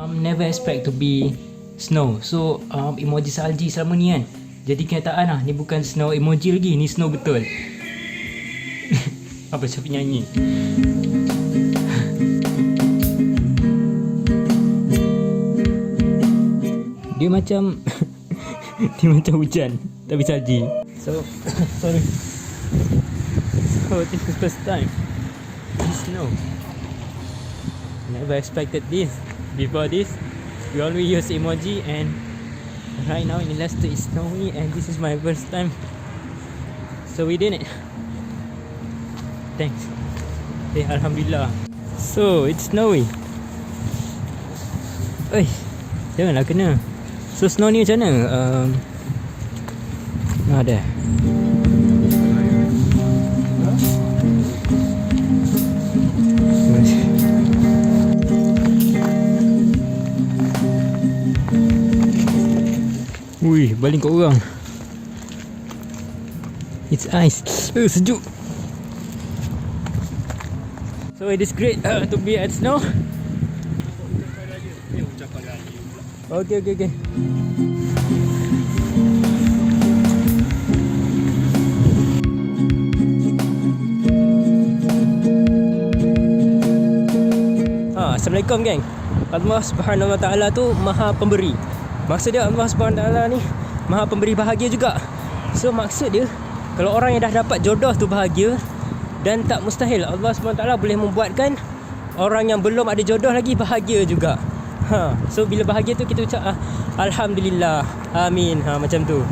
Never expect to be snow. So emoji salji selama ni kan, jadi kenyataan lah, ni bukan snow emoji lagi, ni snow betul. Apa siapa nyanyi? Dia macam dia macam hujan tapi salji. So sorry. So this is first time this snow. Never expected this. Before this we always use emoji, and right now in Leicester it's snowy and this is my first time. So we did it. Thanks. Okay, Alhamdulillah. So it's snowy. Oi, janganlah kena. So snow ni macam mana? Ada. Wih, baling kat orang. It's ice. Sejuk. So it is great to be at snow. Okay. Assalamualaikum geng. Allah Subhanahu Wa Taala tu Maha Pemberi. Maksud dia Allah Subhanahu Wa Taala ni Maha Pemberi bahagia juga. So maksud dia kalau orang yang dah dapat jodoh tu bahagia, dan tak mustahil Allah Subhanahu Wa Taala boleh membuatkan orang yang belum ada jodoh lagi bahagia juga. So bila bahagia tu kita ucap Alhamdulillah, amin, macam tu.